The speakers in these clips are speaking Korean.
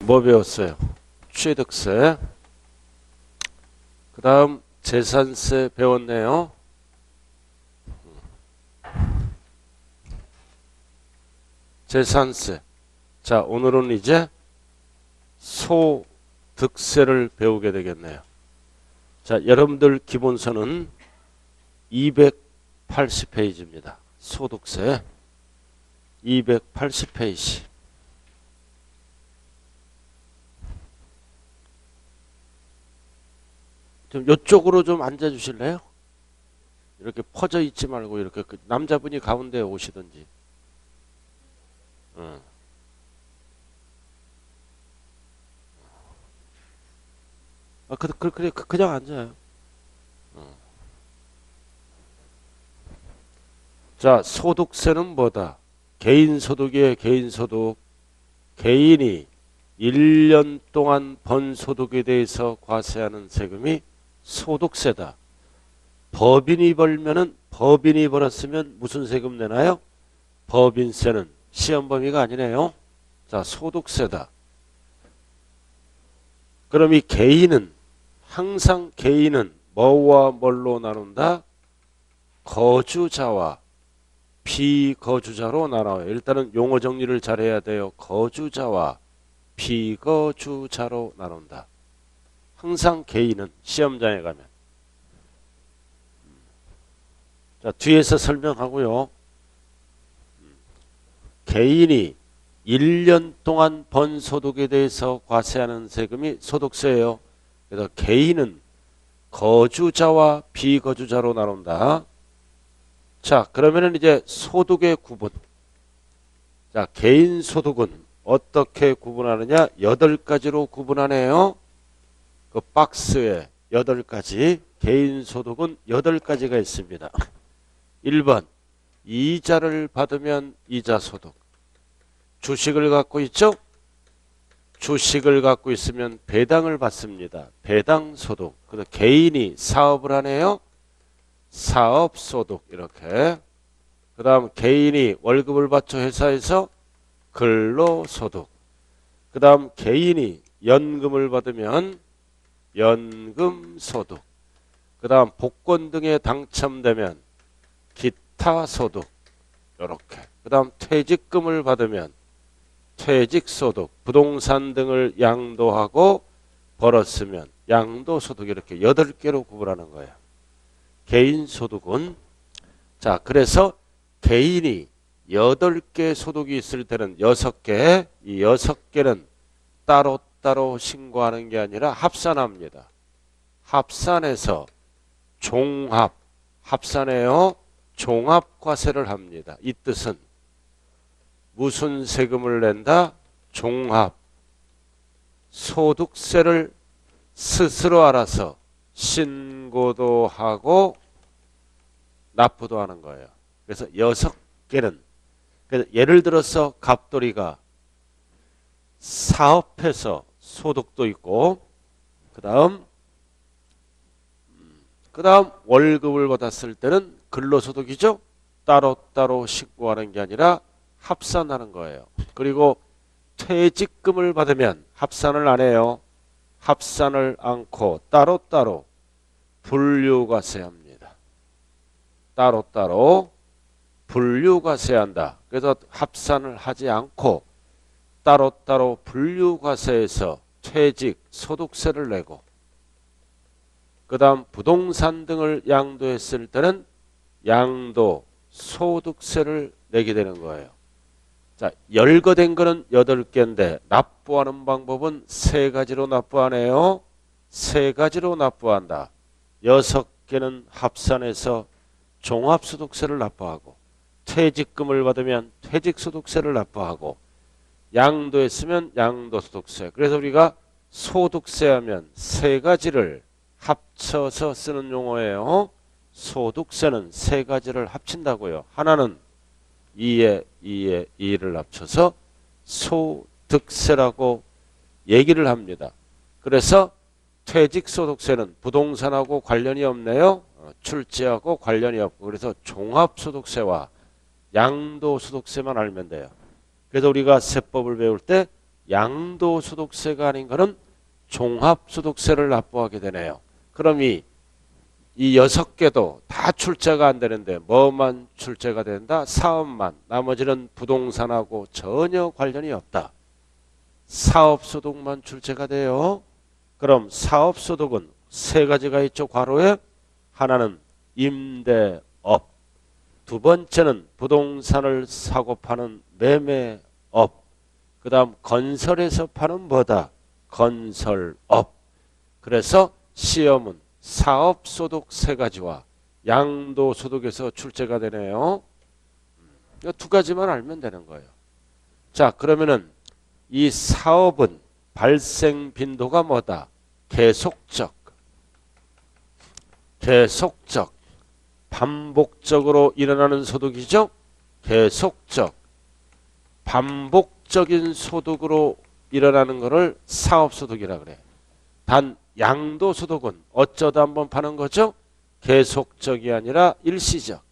뭐 배웠어요? 취득세. 그 다음 재산세 배웠네요. 재산세. 자, 오늘은 이제 소득세를 배우게 되겠네요. 자, 여러분들 기본서는 280페이지입니다. 소득세 280페이지. 좀 이쪽으로 좀 앉아 주실래요? 이렇게 퍼져 있지 말고 이렇게 남자분이 가운데에 오시든지. 그래, 그냥 앉아요. 자, 소득세는 뭐다? 개인소득이에요, 개인소득. 개인이 1년 동안 번 소득에 대해서 과세하는 세금이 소득세다. 법인이 벌었으면 무슨 세금 내나요? 법인세는 시험 범위가 아니네요. 자, 소득세다. 그럼 이 개인은 항상 개인은 뭐와 뭘로 나눈다? 거주자와 비거주자로 나눠요. 일단은 용어 정리를 잘해야 돼요. 거주자와 비거주자로 나눈다. 항상 개인은 시험장에 가면. 자, 뒤에서 설명하고요. 개인이 1년 동안 번 소득에 대해서 과세하는 세금이 소득세예요. 그래서 개인은 거주자와 비거주자로 나눈다. 자, 그러면은 이제 소득의 구분. 자, 개인 소득은 어떻게 구분하느냐? 8가지로 구분하네요. 그 박스에 8가지. 개인 소득은 8가지가 있습니다. 1번, 이자를 받으면 이자 소득. 주식을 갖고 있죠? 주식을 갖고 있으면 배당을 받습니다. 배당 소득. 그래서 개인이 사업을 하네요. 사업 소득. 이렇게. 그 다음 개인이 월급을 받죠. 회사에서 근로 소득. 그 다음 개인이 연금을 받으면 연금 소득. 그 다음 복권 등에 당첨되면 기타 소득. 이렇게. 그 다음 퇴직금을 받으면 퇴직소득, 부동산 등을 양도하고 벌었으면 양도소득. 이렇게 8개로 구분하는 거예요. 개인소득은. 자, 그래서 개인이 8개 소득이 있을 때는 6개, 이 6개는 따로따로 신고하는 게 아니라 합산합니다. 합산해서 종합, 합산해요. 종합과세를 합니다. 이 뜻은 무슨 세금을 낸다? 종합. 소득세를 스스로 알아서 신고도 하고 납부도 하는 거예요. 그래서 6개는. 그래서 예를 들어서 갑돌이가 사업해서 소득도 있고, 그 다음 월급을 받았을 때는 근로소득이죠. 따로따로 신고하는 게 아니라 합산하는 거예요. 그리고 퇴직금을 받으면 합산을 안 해요. 합산을 않고 따로따로 분류과세합니다. 따로따로 분류과세한다. 그래서 합산을 하지 않고 따로따로 분류과세해서 퇴직 소득세를 내고, 그 다음 부동산 등을 양도했을 때는 양도 소득세를 내게 되는 거예요. 자, 열거된 거는 8개인데 납부하는 방법은 3가지로 납부하네요. 3가지로 납부한다. 6개는 합산해서 종합소득세를 납부하고, 퇴직금을 받으면 퇴직소득세를 납부하고, 양도했으면 양도소득세. 그래서 우리가 소득세 하면 3가지를 합쳐서 쓰는 용어예요. 소득세는 3가지를 합친다고요. 하나는 2에 2를 합쳐서 소득세라고 얘기를 합니다. 그래서 퇴직소득세는 부동산하고 관련이 없네요. 출제하고 관련이 없고, 그래서 종합소득세와 양도소득세만 알면 돼요. 그래서 우리가 세법을 배울 때 양도소득세가 아닌 거는 종합소득세를 납부하게 되네요. 그럼 이 6개도 다 출제가 안 되는데 뭐만 출제가 된다? 사업만. 나머지는 부동산하고 전혀 관련이 없다. 사업소득만 출제가 돼요. 그럼 사업소득은 세 가지가 있죠. 괄호에 하나는 임대업, 두 번째는 부동산을 사고 파는 매매업, 그 다음 건설에서 파는 뭐다? 건설업. 그래서 시험은 사업소득 세 가지와 양도소득에서 출제가 되네요. 이 두 가지만 알면 되는 거예요. 자, 그러면은 이 사업은 발생 빈도가 뭐다? 계속적, 반복적으로 일어나는 소득이죠. 계속적, 반복적인 소득으로 일어나는 것을 사업소득이라 그래. 단 양도소득은 어쩌다 한번 파는 거죠. 계속적이 아니라 일시적.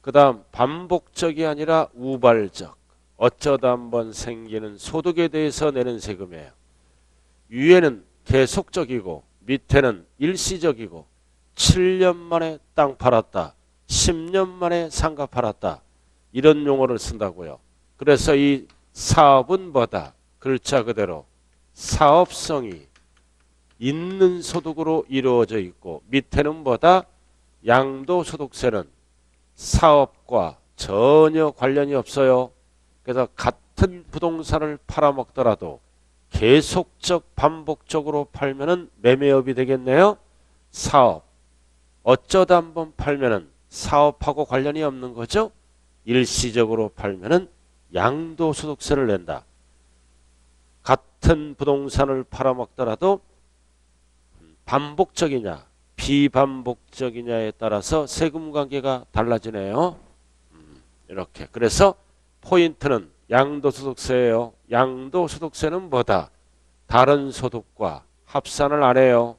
그 다음 반복적이 아니라 우발적. 어쩌다 한번 생기는 소득에 대해서 내는 세금이에요. 위에는 계속적이고 밑에는 일시적이고 7년 만에 땅 팔았다. 10년 만에 상가 팔았다. 이런 용어를 쓴다고요. 그래서 이 사업은 뭐다? 글자 그대로 사업성이 있는 소득으로 이루어져 있고 밑에는 뭐다? 양도소득세는 사업과 전혀 관련이 없어요. 그래서 같은 부동산을 팔아먹더라도 계속적 반복적으로 팔면은 매매업이 되겠네요. 사업. 어쩌다 한번 팔면은 사업하고 관련이 없는 거죠. 일시적으로 팔면은 양도소득세를 낸다. 같은 부동산을 팔아먹더라도 반복적이냐 비반복적이냐에 따라서 세금 관계가 달라지네요. 이렇게. 그래서 포인트는 양도소득세예요. 양도소득세는 뭐다? 다른 소득과 합산을 안 해요.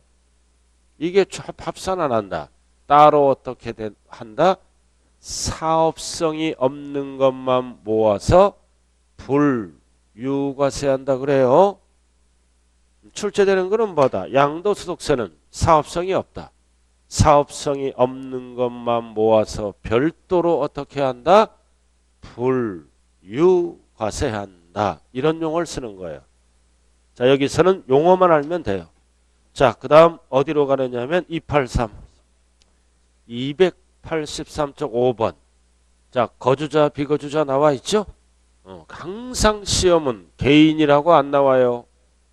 이게 합산 안 한다. 따로 어떻게 한다? 사업성이 없는 것만 모아서 불유과세한다 그래요. 출제되는 것은 뭐다? 양도소득세는 사업성이 없다. 사업성이 없는 것만 모아서 별도로 어떻게 한다? 불유과세한다. 이런 용어를 쓰는 거예요. 자, 여기서는 용어만 알면 돼요. 자, 그 다음 어디로 가느냐면 283.5번. 자, 거주자 비거주자 나와 있죠? 항상 시험은 개인이라고 안 나와요.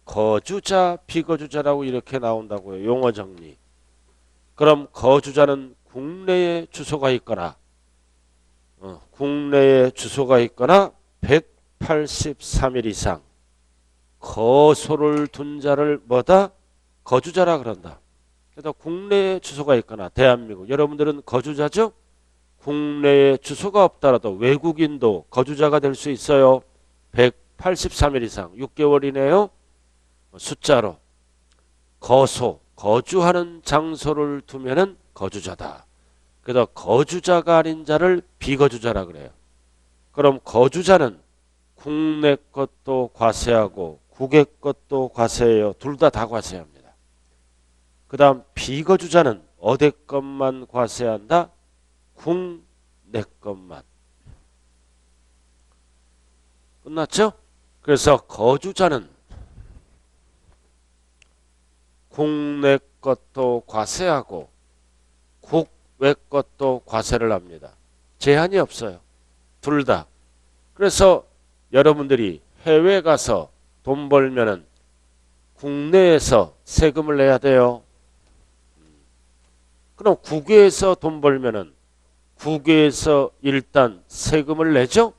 거주자 비거주자라고 이렇게 나온다고요. 용어 정리. 그럼 거주자는 국내에 주소가 있거나 국내에 주소가 있거나 183일 이상 거소를 둔 자를 뭐다? 거주자라 그런다. 그래서 국내에 주소가 있거나 대한민국 여러분들은 거주자죠? 국내에 주소가 없더라도 외국인도 거주자가 될 수 있어요. 183일 이상 6개월이네요. 숫자로 거소 거주하는 장소를 두면은 거주자다. 그래서 거주자가 아닌 자를 비거주자라 그래요. 그럼 거주자는 국내 것도 과세하고 국외 것도 과세해요. 둘 다 과세합니다. 그 다음 비거주자는 어디 것만 과세한다? 국내 것만. 끝났죠? 그래서 거주자는 국내 것도 과세하고 국외 것도 과세를 합니다. 제한이 없어요. 둘 다. 그래서 여러분들이 해외 가서 돈 벌면은 국내에서 세금을 내야 돼요. 그럼 국외에서 돈 벌면은 국외에서 일단 세금을 내죠?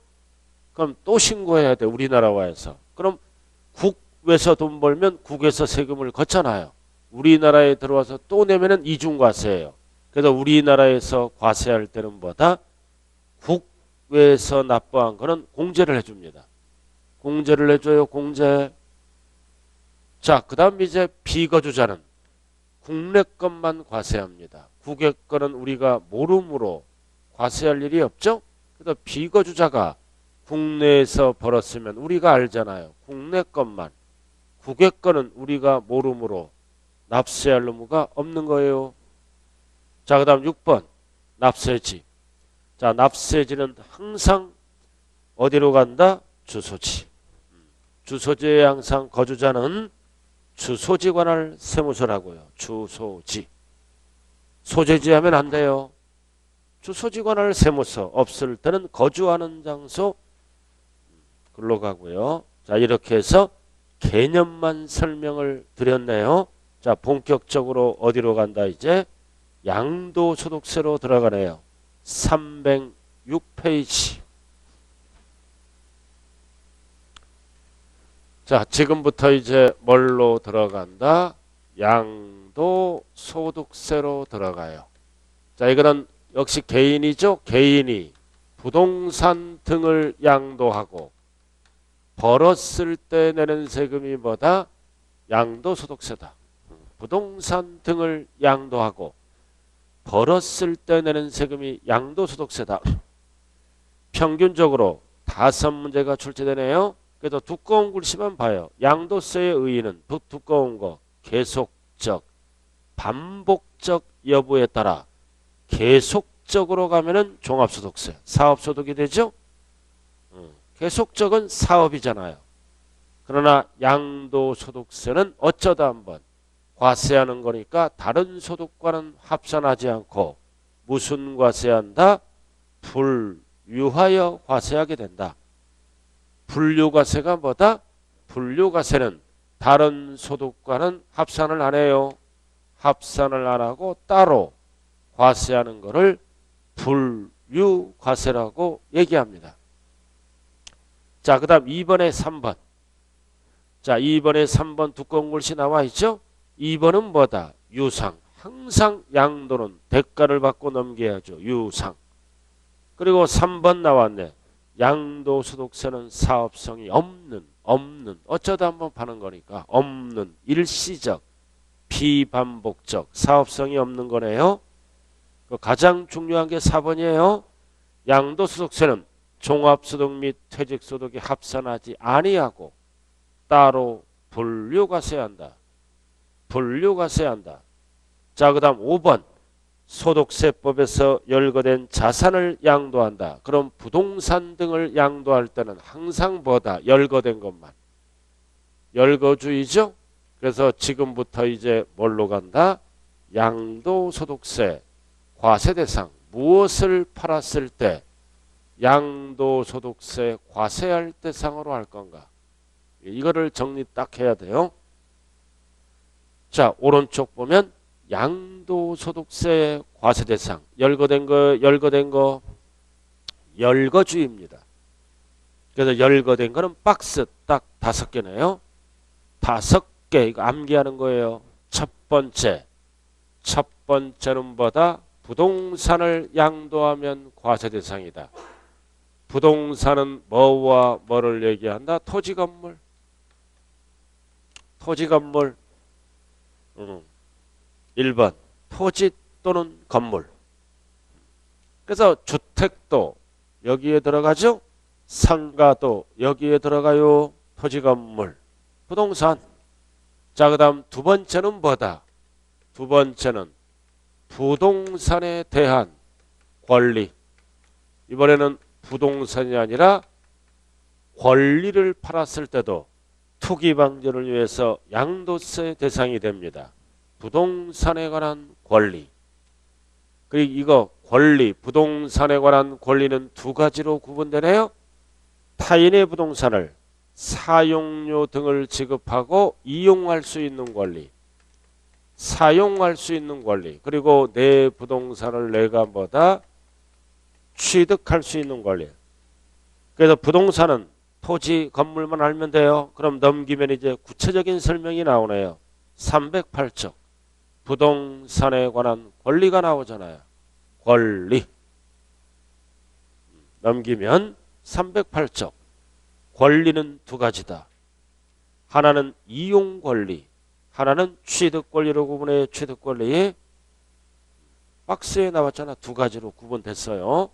그럼 또 신고해야 돼. 우리나라와에서. 그럼 국외에서 돈 벌면 국에서 세금을 걷잖아요. 우리나라에 들어와서 또 내면은 이중과세예요. 그래서 우리나라에서 과세할 때는 뭐다? 국외에서 납부한 거는 공제를 해줍니다. 공제를 해줘요. 공제. 자, 그 다음 이제 비거주자는 국내 것만 과세합니다. 국외 거는 우리가 모름으로 과세할 일이 없죠. 그래서 비거주자가 국내에서 벌었으면 우리가 알잖아요. 국내 것만. 국외 거는 우리가 모르므로 납세할 의무가 없는 거예요. 자, 그 다음 6번 납세지. 자, 납세지는 항상 어디로 간다? 주소지. 주소지에 항상 거주자는 주소지 관할 세무서라고요. 주소지. 소재지 하면 안 돼요. 주소지 관할 세무서. 없을 때는 거주하는 장소 글로 가고요. 자, 이렇게 해서 개념만 설명을 드렸네요. 자, 본격적으로 어디로 간다 이제? 양도소득세로 들어가네요. 306페이지. 자, 지금부터 이제 뭘로 들어간다? 양도소득세로 들어가요. 자, 이거는 역시 개인이죠. 개인이 부동산 등을 양도하고 벌었을 때 내는 세금이 뭐다? 양도소득세다. 부동산 등을 양도하고 벌었을 때 내는 세금이 양도소득세다. 평균적으로 5문제가 출제되네요. 그래도 두꺼운 글씨만 봐요. 양도세의 의의는 두꺼운 거 계속적, 반복적 여부에 따라 계속적으로 가면은 종합소득세, 사업소득이 되죠. 계속적은 사업이잖아요. 그러나 양도소득세는 어쩌다 한번 과세하는 거니까 다른 소득과는 합산하지 않고 무슨 과세한다? 분류하여 과세하게 된다. 분류과세가 뭐다? 분류과세는 다른 소득과는 합산을 안 해요. 합산을 안 하고 따로 과세하는 것을 분류과세라고 얘기합니다. 자, 그 다음 2번에 3번. 자, 2번에 3번 두꺼운 글씨 나와 있죠? 2번은 뭐다? 유상. 항상 양도는 대가를 받고 넘겨야죠. 유상. 그리고 3번 나왔네. 양도소득세는 사업성이 없는 어쩌다 한번 파는 거니까 없는 일시적 비반복적 사업성이 없는 거네요. 가장 중요한 게 4번이에요. 양도소득세는 종합소득 및 퇴직소득이 합산하지 아니하고 따로 분류과세한다. 분류과세한다. 자, 그 다음 5번 소득세법에서 열거된 자산을 양도한다. 그럼 부동산 등을 양도할 때는 항상 뭐다? 열거된 것만. 열거주의죠. 그래서 지금부터 이제 뭘로 간다? 양도소득세 과세 대상. 무엇을 팔았을 때 양도소득세 과세할 대상으로 할 건가? 이거를 정리 딱 해야 돼요. 자, 오른쪽 보면 양도소득세 과세 대상. 열거된 거 열거주의입니다. 그래서 열거된 거는 박스 딱 5개네요. 5개 이거 암기하는 거예요. 첫 번째는 뭐다? 부동산을 양도하면 과세 대상이다. 부동산은 뭐와 뭐를 얘기한다? 토지 건물. 1번 토지 또는 건물. 그래서 주택도 여기에 들어가죠. 상가도 여기에 들어가요. 토지 건물. 부동산. 자, 그 다음 두 번째는 뭐다? 두 번째는 부동산에 대한 권리. 이번에는 부동산이 아니라 권리를 팔았을 때도 투기 방지를 위해서 양도세 대상이 됩니다. 부동산에 관한 권리. 그리고 이거 권리, 부동산에 관한 권리는 두 가지로 구분되네요. 타인의 부동산을 사용료 등을 지급하고 이용할 수 있는 권리. 사용할 수 있는 권리. 그리고 내 부동산을 내가 뭐다? 취득할 수 있는 권리. 그래서 부동산은 토지, 건물만 알면 돼요. 그럼 넘기면 이제 구체적인 설명이 나오네요. 308쪽. 부동산에 관한 권리가 나오잖아요. 권리. 넘기면 308쪽. 권리는 두 가지다. 하나는 이용 권리, 하나는 취득 권리로 구분해. 취득 권리. 박스에 나왔잖아. 두 가지로 구분됐어요.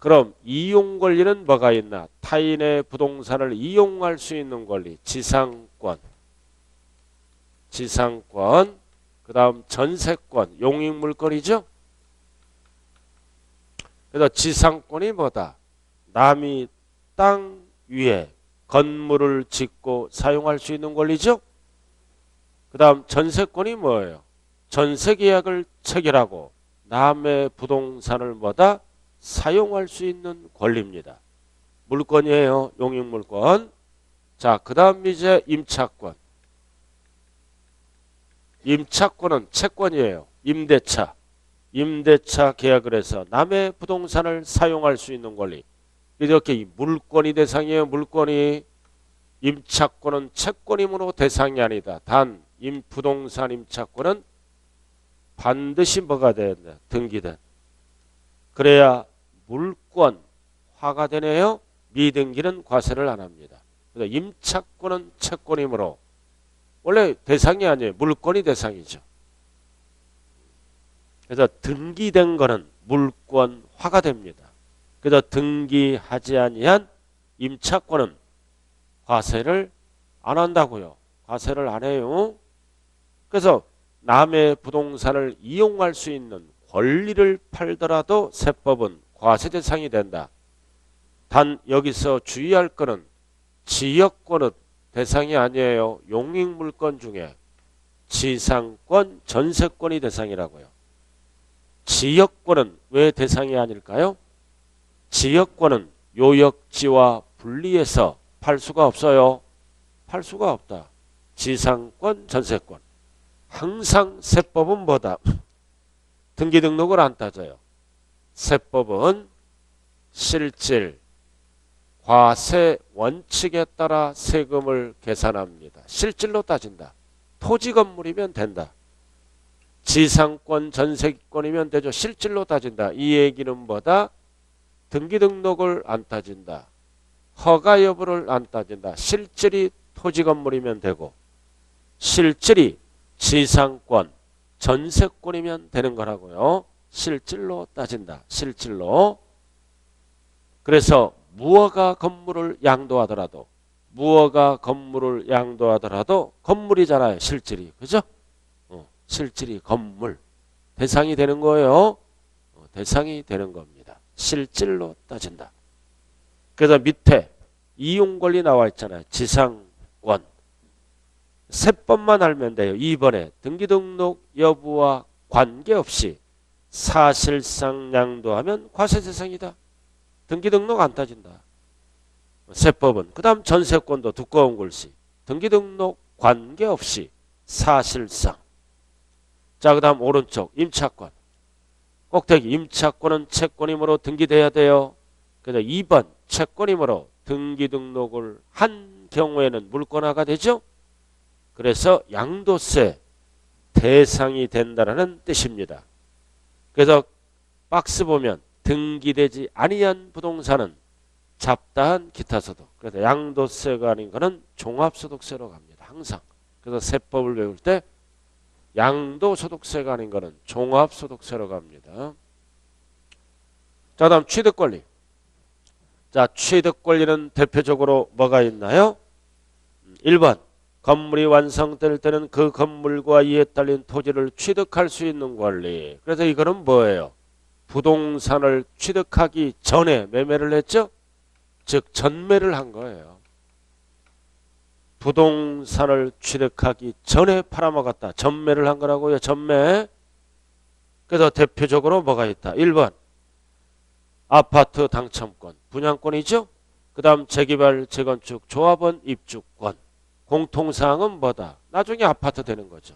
그럼 이용 권리는 뭐가 있나? 타인의 부동산을 이용할 수 있는 권리. 지상권. 지상권. 그 다음 전세권. 용익물권이죠. 그래서 지상권이 뭐다? 남이 땅 위에 건물을 짓고 사용할 수 있는 권리죠. 그 다음 전세권이 뭐예요? 전세계약을 체결하고 남의 부동산을 뭐다? 사용할 수 있는 권리입니다. 물권이에요. 용익물권. 자, 그 다음 이제 임차권. 임차권은 채권이에요. 임대차. 임대차 계약을 해서 남의 부동산을 사용할 수 있는 권리. 이렇게 물권이 대상이에요. 물권이. 임차권은 채권이므로 대상이 아니다. 단 부동산 임차권은 반드시 뭐가 돼야 된다. 등기된. 그래야 물권화가 되네요. 미등기는 과세를 안 합니다. 그래서 임차권은 채권이므로 원래 대상이 아니에요. 물권이 대상이죠. 그래서 등기된 거는 물권화가 됩니다. 그래서 등기하지 아니한 임차권은 과세를 안 한다고요. 과세를 안 해요. 그래서 남의 부동산을 이용할 수 있는 권리를 팔더라도 세법은 과세 대상이 된다. 단 여기서 주의할 것은 지역권은 대상이 아니에요. 용익물권 중에 지상권, 전세권이 대상이라고요. 지역권은 왜 대상이 아닐까요? 지역권은 요역지와 분리해서 팔 수가 없어요. 팔 수가 없다. 지상권, 전세권. 항상 세법은 뭐다? 등기 등록을 안 따져요. 세법은 실질, 과세 원칙에 따라 세금을 계산합니다. 실질로 따진다. 토지 건물이면 된다. 지상권, 전세권이면 되죠. 실질로 따진다. 이 얘기는 뭐다? 등기 등록을 안 따진다. 허가 여부를 안 따진다. 실질이 토지 건물이면 되고 실질이 지상권, 전세권이면 되는 거라고요. 실질로 따진다. 실질로. 그래서 무허가 건물을 양도하더라도 건물이잖아요. 실질이. 그죠? 실질이 건물. 대상이 되는 거예요. 대상이 되는 겁니다. 실질로 따진다. 그래서 밑에 이용권리 나와 있잖아요. 지상권. 세법만 알면 돼요. 2번에 등기등록 여부와 관계없이 사실상 양도하면 과세 대상이다. 등기등록 안 따진다. 세법은. 그 다음 전세권도 두꺼운 글씨. 등기등록 관계없이 사실상. 자, 그 다음 오른쪽 임차권. 꼭대기 임차권은 채권이므로 등기돼야 돼요. 그래서 2번 채권이므로 등기등록을 한 경우에는 물권화가 되죠. 그래서 양도세 대상이 된다는 뜻입니다. 그래서 박스 보면 등기되지 아니한 부동산은 잡다한 기타소득. 그래서 양도세가 아닌 것은 종합소득세로 갑니다. 항상. 그래서 세법을 배울 때 양도소득세가 아닌 것은 종합소득세로 갑니다. 자, 다음 취득권리. 자, 취득권리는 대표적으로 뭐가 있나요? 1번 건물이 완성될 때는 그 건물과 이에 딸린 토지를 취득할 수 있는 권리. 그래서 이거는 뭐예요? 부동산을 취득하기 전에 매매를 했죠? 즉 전매를 한 거예요. 부동산을 취득하기 전에 팔아먹었다. 전매를 한 거라고요. 전매. 그래서 대표적으로 뭐가 있다. 1번 아파트 당첨권. 분양권이죠. 그 다음 재개발 재건축 조합원 입주권. 공통사항은 뭐다? 나중에 아파트 되는 거죠.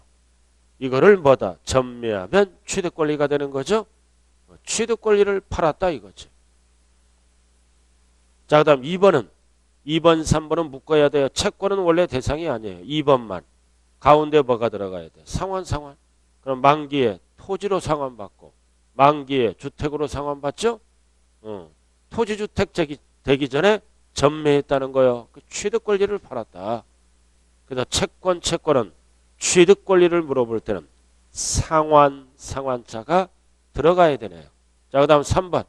이거를 뭐다? 전매하면 취득권리가 되는 거죠. 취득권리를 팔았다 이거지. 자, 그 다음 2번은 2번 3번은 묶어야 돼요. 채권은 원래 대상이 아니에요. 2번만. 가운데 뭐가 들어가야 돼? 상환. 그럼 만기에 토지로 상환받고 만기에 주택으로 상환받죠. 토지주택 되기 전에 전매했다는 거예요. 그 취득권리를 팔았다. 그래서 채권은 취득권리를 물어볼 때는 상환자가 들어가야 되네요. 자, 그 다음 3번.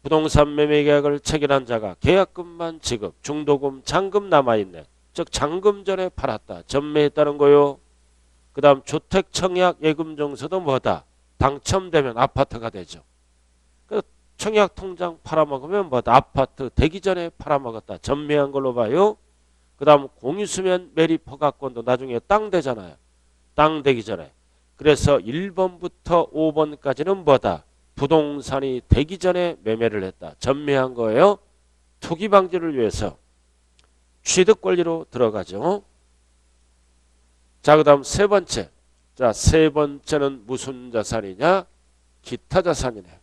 부동산 매매 계약을 체결한 자가 계약금만 지급, 중도금, 잔금 남아있네. 즉 잔금 전에 팔았다. 전매했다는 거요. 그 다음 주택 청약 예금 증서도 뭐다? 당첨되면 아파트가 되죠. 그 청약 통장 팔아먹으면 뭐다? 아파트 되기 전에 팔아먹었다. 전매한 걸로 봐요. 그 다음 공유수면 매립 허가권도 나중에 땅 되잖아요. 땅 되기 전에. 그래서 1번부터 5번까지는 뭐다? 부동산이 되기 전에 매매를 했다. 전매한 거예요. 투기 방지를 위해서 취득 권리로 들어가죠. 자, 그 다음 세 번째. 자, 세 번째는 무슨 자산이냐? 기타 자산이네.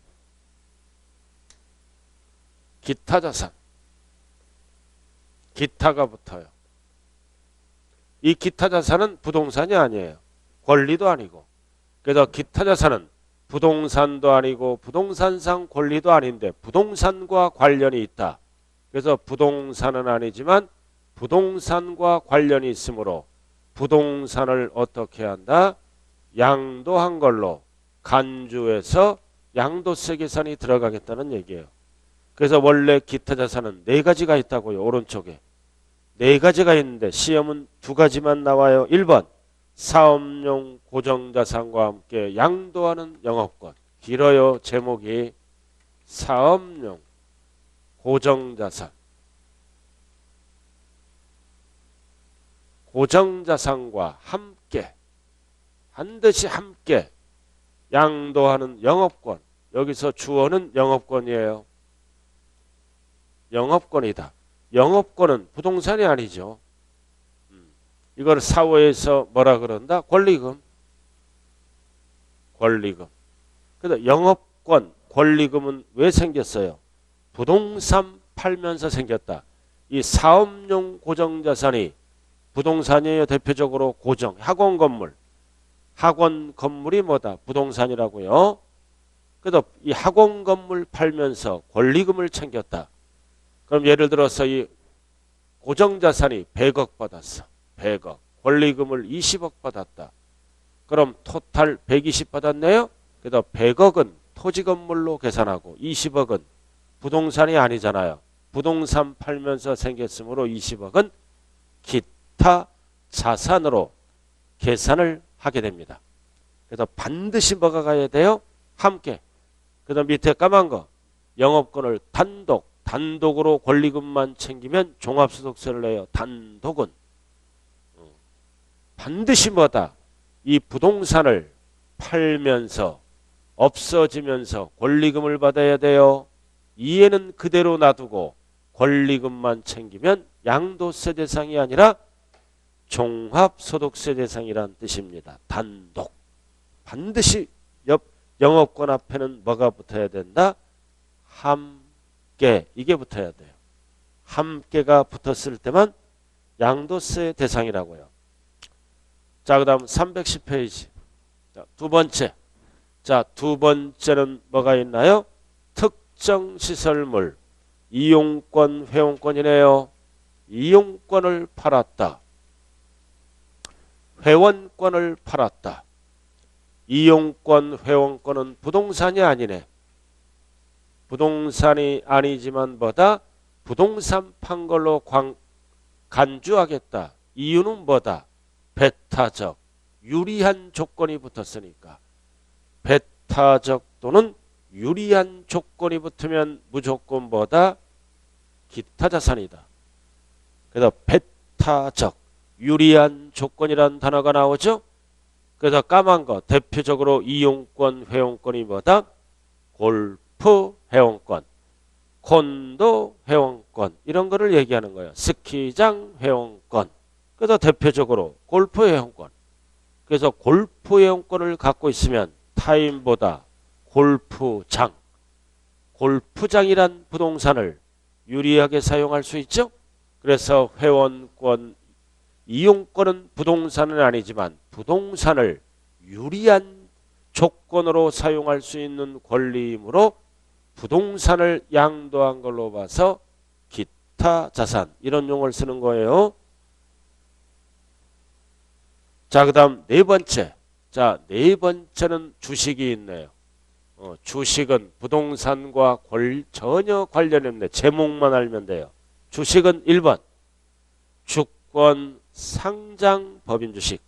기타 자산. 기타가 붙어요. 이 기타 자산은 부동산이 아니에요. 권리도 아니고. 그래서 기타 자산은 부동산도 아니고 부동산상 권리도 아닌데 부동산과 관련이 있다. 그래서 부동산은 아니지만 부동산과 관련이 있으므로 부동산을 어떻게 한다? 양도한 걸로 간주해서 양도세 계산이 들어가겠다는 얘기예요. 그래서 원래 기타 자산은 네 가지가 있다고요. 오른쪽에. 네 가지가 있는데 시험은 두 가지만 나와요. 1번 사업용 고정자산과 함께 양도하는 영업권. 길어요. 제목이 사업용 고정자산. 고정자산과 함께 반드시 함께 양도하는 영업권. 여기서 주어는 영업권이에요. 영업권이다. 영업권은 부동산이 아니죠. 이걸 사회에서 뭐라 그런다? 권리금. 권리금. 그래서 영업권, 권리금은 왜 생겼어요? 부동산 팔면서 생겼다. 이 사업용 고정자산이 부동산이에요. 대표적으로 고정, 학원 건물. 학원 건물이 뭐다? 부동산이라고요. 그래서 이 학원 건물 팔면서 권리금을 챙겼다. 그럼 예를 들어서 이 고정자산이 100억 받았어. 100억. 권리금을 20억 받았다. 그럼 토탈 120 받았네요. 그래서 100억은 토지 건물로 계산하고 20억은 부동산이 아니잖아요. 부동산 팔면서 생겼으므로 20억은 기타 자산으로 계산을 하게 됩니다. 그래서 반드시 뭐가 가야 돼요? 함께. 그 다음 밑에 까만 거. 영업권을 단독으로 권리금만 챙기면 종합소득세를 내요. 단독은. 반드시 뭐다? 이 부동산을 팔면서 없어지면서 권리금을 받아야 돼요. 이해는 그대로 놔두고 권리금만 챙기면 양도세 대상이 아니라 종합소득세 대상이란 뜻입니다. 단독. 반드시 영업권 앞에는 뭐가 붙어야 된다? 함께. 이게 붙어야 돼요. 함께가 붙었을 때만 양도세 대상이라고요. 자, 그 다음 310페이지. 자, 두 번째. 자, 두 번째는 뭐가 있나요? 특정시설물. 이용권, 회원권이네요. 이용권을 팔았다. 회원권을 팔았다. 이용권, 회원권은 부동산이 아니네. 부동산이 아니지만 뭐다? 부동산 판 걸로 간주하겠다. 이유는 뭐다? 배타적, 유리한 조건이 붙었으니까. 배타적 또는 유리한 조건이 붙으면 무조건 뭐다? 기타 자산이다. 그래서 배타적, 유리한 조건이라는 단어가 나오죠. 그래서 까만 거 대표적으로 이용권, 회원권이 뭐다? 골프 회원권, 콘도 회원권 이런 거를 얘기하는 거예요. 스키장 회원권. 그래서 대표적으로 골프 회원권. 그래서 골프 회원권을 갖고 있으면 타인보다 골프장이란 부동산을 유리하게 사용할 수 있죠. 그래서 회원권, 이용권은 부동산은 아니지만 부동산을 유리한 조건으로 사용할 수 있는 권리이므로 부동산을 양도한 걸로 봐서 기타 자산 이런 용어를 쓰는 거예요. 자, 그 다음 네 번째. 자, 네 번째는 주식이 있네요. 주식은 부동산과 전혀 관련이 없네. 제목만 알면 돼요. 주식은 1번 주권 상장 법인 주식.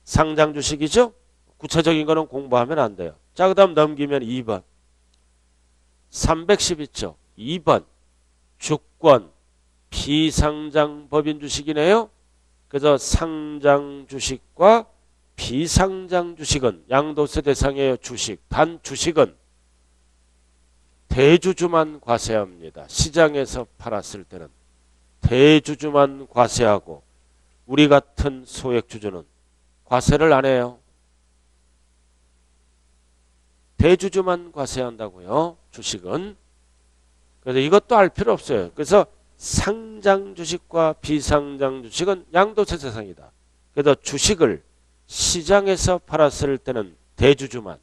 상장 주식이죠. 구체적인 거는 공부하면 안 돼요. 자, 그 다음 넘기면 2번 310 있죠. 2번 주권 비상장 법인 주식이네요. 그래서 상장 주식과 비상장 주식은 양도세 대상이에요. 주식. 단 주식은 대주주만 과세합니다. 시장에서 팔았을 때는 대주주만 과세하고 우리 같은 소액주주는 과세를 안 해요. 대주주만 과세한다고요. 주식은. 그래서 이것도 알 필요 없어요. 그래서 상장 주식과 비상장 주식은 양도세 대상이다. 그래서 주식을 시장에서 팔았을 때는 대주주만,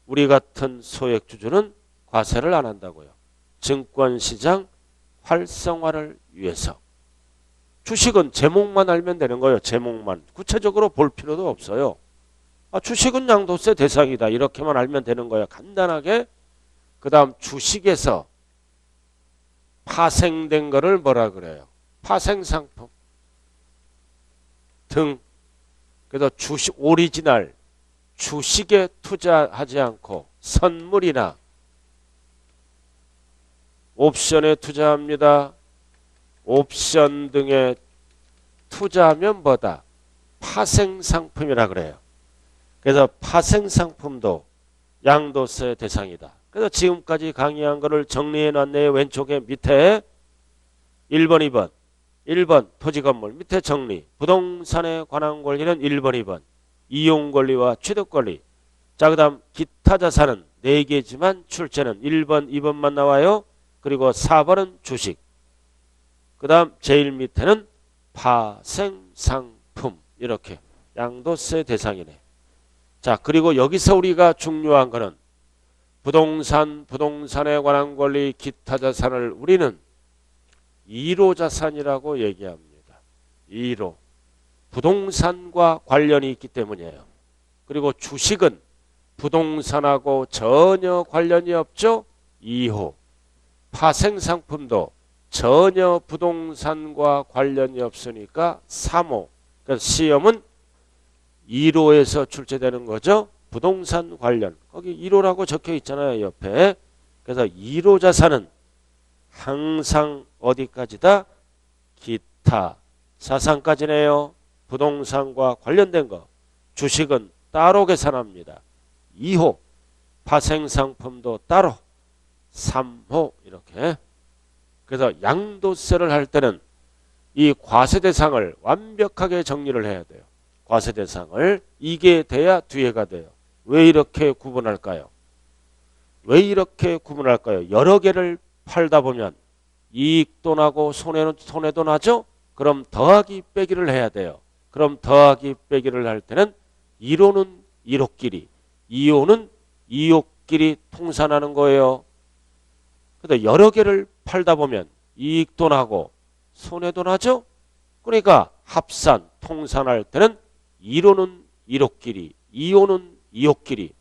우리 같은 소액주주는 과세를 안 한다고요. 증권시장 활성화를 위해서. 주식은 제목만 알면 되는 거예요. 제목만. 구체적으로 볼 필요도 없어요. 주식은 양도세 대상이다. 이렇게만 알면 되는 거예요. 간단하게. 그 다음 주식에서 파생된 거를 뭐라 그래요? 파생상품 등. 그래서 주식 오리지널 주식에 투자하지 않고 선물이나 옵션에 투자합니다. 옵션 등에 투자하면 뭐다? 파생상품이라 그래요. 그래서 파생상품도 양도세 대상이다. 그래서 지금까지 강의한 거를 정리해 놨네요. 왼쪽에 밑에 1번, 2번. 1번 토지건물 밑에 정리. 부동산에 관한 권리는 1번, 2번. 이용권리와 취득권리. 자, 그 다음 기타 자산은 4개지만 출제는 1번, 2번만 나와요. 그리고 4번은 주식. 그 다음 제일 밑에는 파생상품. 이렇게 양도세 대상이네. 자, 그리고 여기서 우리가 중요한 거는 부동산에 관한 권리, 기타 자산을 우리는 2로 자산이라고 얘기합니다. 2로. 부동산과 관련이 있기 때문이에요. 그리고 주식은 부동산하고 전혀 관련이 없죠. 2호. 파생상품도 전혀 부동산과 관련이 없으니까 3호. 그래서 시험은 1호에서 출제되는 거죠. 부동산 관련. 거기 1호라고 적혀 있잖아요. 옆에. 그래서 1호 자산은 항상 어디까지다? 기타 자산까지네요. 부동산과 관련된 거. 주식은 따로 계산합니다. 2호. 파생상품도 따로. 3호. 이렇게. 그래서 양도세를 할 때는 이 과세대상을 완벽하게 정리를 해야 돼요. 과세대상을. 이게 돼야 뒤에가 돼요. 왜 이렇게 구분할까요? 왜 이렇게 구분할까요? 여러 개를 팔다 보면 이익도 나고 손해도 나죠? 그럼 더하기 빼기를 해야 돼요. 그럼 더하기 빼기를 할 때는 1호는 1호끼리, 2호는 2호끼리 통산하는 거예요. 근데 여러 개를 팔다 보면 이익도 나고 손해도 나죠? 그러니까 합산, 통산할 때는 1호는 1호끼리, 2호는 2호끼리,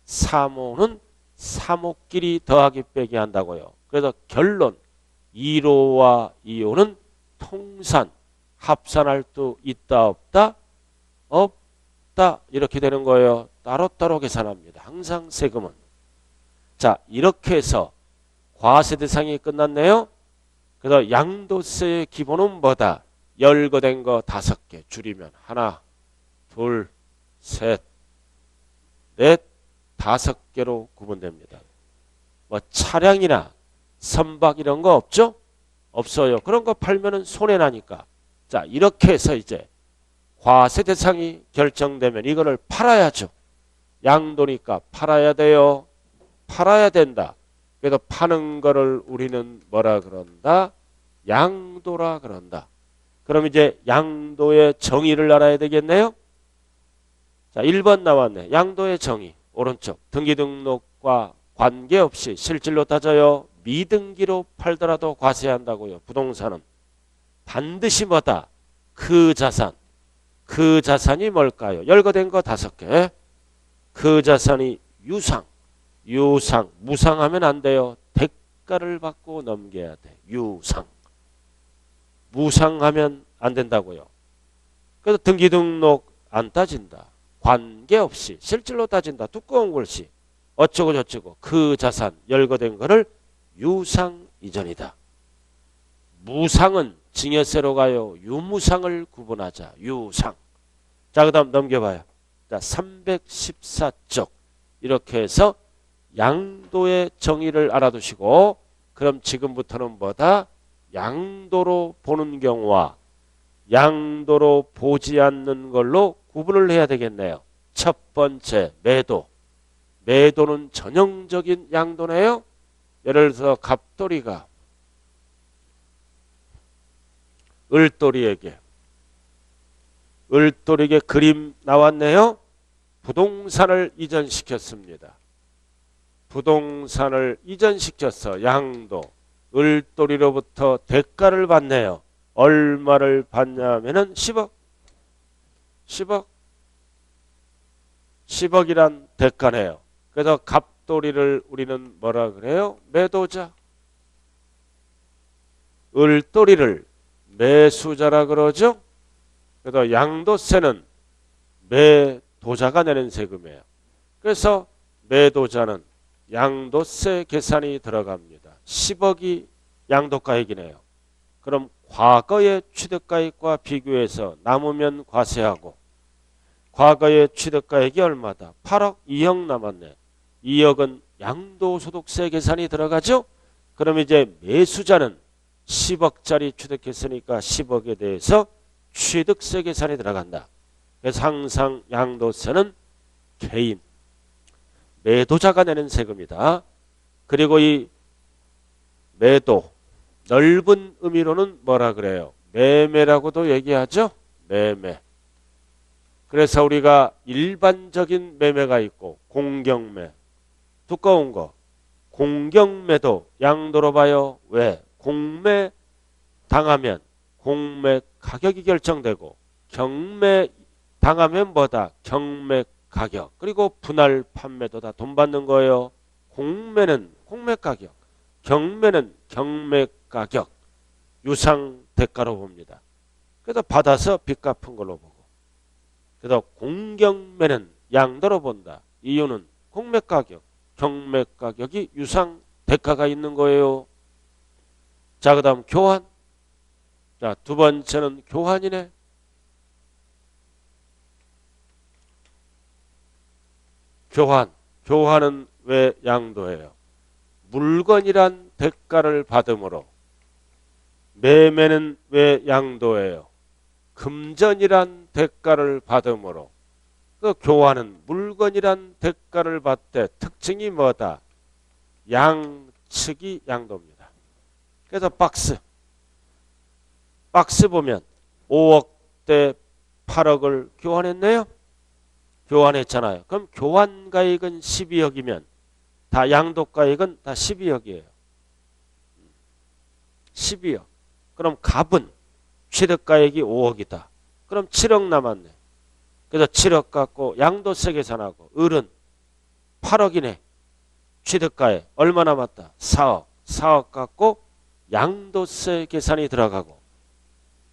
3호는 3호끼리 더하기 빼기 한다고요. 그래서 결론 1호와 2호는 통산, 합산할 수 있다 없다? 없다. 이렇게 되는 거예요. 따로따로 계산합니다. 항상 세금은. 자, 이렇게 해서 과세 대상이 끝났네요. 그래서 양도세의 기본은 뭐다? 열거된 거 5개 줄이면 하나, 둘, 셋, 넷, 5개로 구분됩니다. 뭐 차량이나 선박 이런 거 없죠? 없어요. 그런 거 팔면은 손해 나니까. 자, 이렇게 해서 이제 과세 대상이 결정되면 이거를 팔아야죠. 양도니까 팔아야 돼요. 팔아야 된다. 그래서 파는 거를 우리는 뭐라 그런다? 양도라 그런다. 그럼 이제 양도의 정의를 알아야 되겠네요. 자, 1번 나왔네. 양도의 정의. 오른쪽. 등기등록과 관계없이 실질로 따져요. 미등기로 팔더라도 과세한다고요. 부동산은. 반드시 뭐다? 그 자산. 그 자산이 뭘까요? 열거된 거 5개. 그 자산이 유상. 유상. 무상하면 안 돼요. 대가를 받고 넘겨야 돼. 유상. 무상하면 안 된다고요. 그래서 등기 등록 안 따진다. 관계없이 실질로 따진다. 두꺼운 글씨. 어쩌고 저쩌고 그 자산 열거된 거를 유상 이전이다. 무상은 증여세로 가요. 유무상을 구분하자. 유상. 자, 그 다음 넘겨봐요. 자, 314쪽. 이렇게 해서 양도의 정의를 알아두시고, 그럼 지금부터는 뭐다? 양도로 보는 경우와 양도로 보지 않는 걸로 구분을 해야 되겠네요. 첫 번째, 매도. 매도는 전형적인 양도네요. 예를 들어서 갑돌이가 을돌이에게 그림 나왔네요. 부동산을 이전시켰습니다. 부동산을 이전시켜서 양도. 을돌이로부터 대가를 받네요. 얼마를 받냐면은 10억. 10억이란 대가네요. 그래서 갑돌이를 우리는 뭐라 그래요? 매도자. 을돌이를 매수자라 그러죠. 그래서 양도세는 매도자가 내는 세금이에요. 그래서 매도자는 양도세 계산이 들어갑니다. 10억이 양도가액이네요. 그럼 과거의 취득가액과 비교해서 남으면 과세하고, 과거의 취득가액이 얼마다? 8억, 2억 남았네. 2억은 양도소득세 계산이 들어가죠. 그럼 이제 매수자는 10억짜리 취득했으니까 10억에 대해서 취득세 계산이 들어간다. 그래서 항상 양도세는 개인, 매도자가 내는 세금이다. 그리고 이 매도, 넓은 의미로는 뭐라 그래요? 매매라고도 얘기하죠. 매매. 그래서 우리가 일반적인 매매가 있고 공경매, 두꺼운 거. 공경매도 양도로 봐요. 왜? 공매 당하면 공매 가격이 결정되고, 경매 당하면 뭐다? 경매 가격. 그리고 분할 판매도 다 돈 받는 거예요. 공매는 공매 가격, 경매는 경매 가격, 유상 대가로 봅니다. 그래서 받아서 빚 갚은 걸로 보고, 그래서 공경매는 양도로 본다. 이유는 공매 가격, 경매 가격이 유상 대가가 있는 거예요. 자, 그 다음 교환. 자, 두 번째는 교환이네. 교환은 왜 양도해요? 물건이란 대가를 받음으로. 매매는 왜 양도해요? 금전이란 대가를 받음으로. 그 교환은 물건이란 대가를 받되 특징이 뭐다? 양측이 양도입니다. 그래서 박스 보면 5억 대 8억을 교환했네요. 교환했잖아요. 그럼 교환가액은 12억이면 다 양도가액은 다 12억이에요. 12억. 그럼 갑은 취득가액이 5억이다. 그럼 7억 남았네. 그래서 7억 갖고 양도세 계산하고, 을은 8억이네. 취득가액 얼마 남았다? 4억. 4억 갖고 양도세 계산이 들어가고.